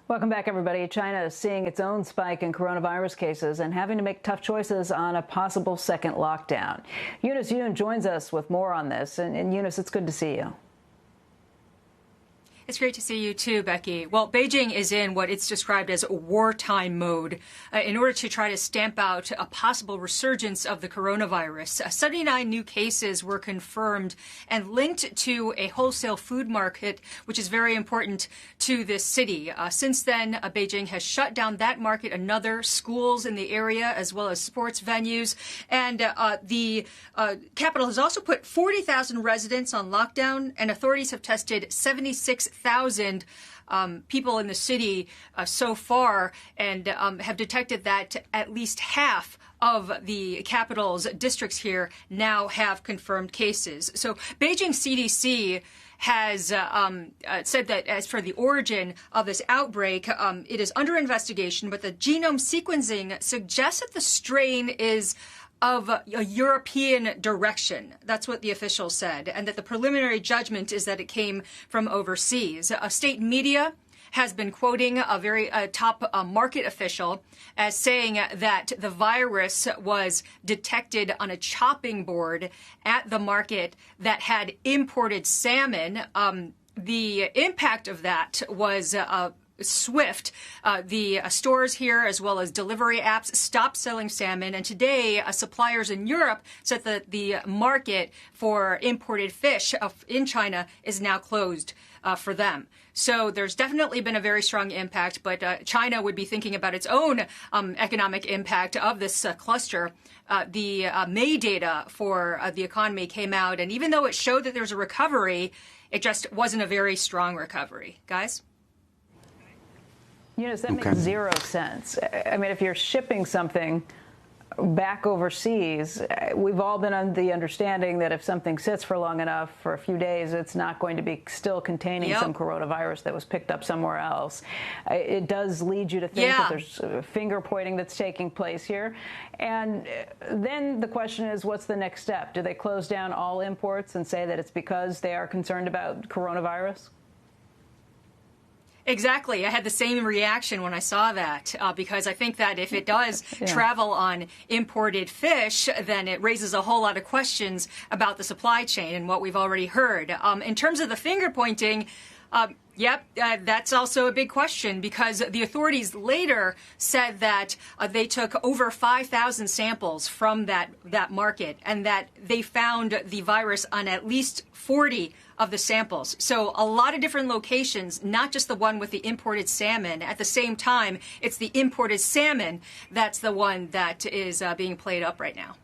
Welcome back, everybody. China is seeing its own spike in coronavirus cases and having to make tough choices on a possible second lockdown. Eunice Yoon joins us with more on this. And Eunice, it's good to see you. It's great to see you too, Becky. Well, Beijing is in what it's described as wartime mode in order to try to stamp out a possible resurgence of the coronavirus. 79 new cases were confirmed and linked to a wholesale food market, which is very important to this city. Since then, Beijing has shut down that market, another schools in the area, as well as sports venues. And the capital has also put 40,000 residents on lockdown, and authorities have tested 76,000 people in the city so far, and have detected that at least half of the capital's districts here now have confirmed cases. So Beijing CDC has said that as for the origin of this outbreak, it is under investigation, but the genome sequencing suggests that the strain is of a European direction. That's what the officials said, and that the preliminary judgment is that it came from overseas. State media has been quoting a very top market official as saying that the virus was detected on a chopping board at the market that had imported salmon. The impact of that was swift. The stores here, as well as delivery apps, stopped selling salmon. And today, suppliers in Europe said that the market for imported fish in China is now closed for them. So there's definitely been a very strong impact, but China would be thinking about its own economic impact of this cluster. The May data for the economy came out, and even though it showed that there's a recovery, it just wasn't a very strong recovery. Guys? Eunice, that makes zero sense. I mean, if you're shipping something back overseas, we've all been on the understanding that if something sits for long enough, for a few days, it's not going to be still containing some coronavirus that was picked up somewhere else. It does lead you to think that there's finger pointing that's taking place here. And then the question is, what's the next step? Do they close down all imports and say that it's because they are concerned about coronavirus? Exactly. I had the same reaction when I saw that, because I think that if it does travel on imported fish, then it raises a whole lot of questions about the supply chain and what we've already heard. In terms of the finger pointing, that's also a big question, because the authorities later said that they took over 5,000 samples from that market, and that they found the virus on at least 40 of the samples. So a lot of different locations, not just the one with the imported salmon. At the same time, it's the imported salmon that's the one that is being played up right now.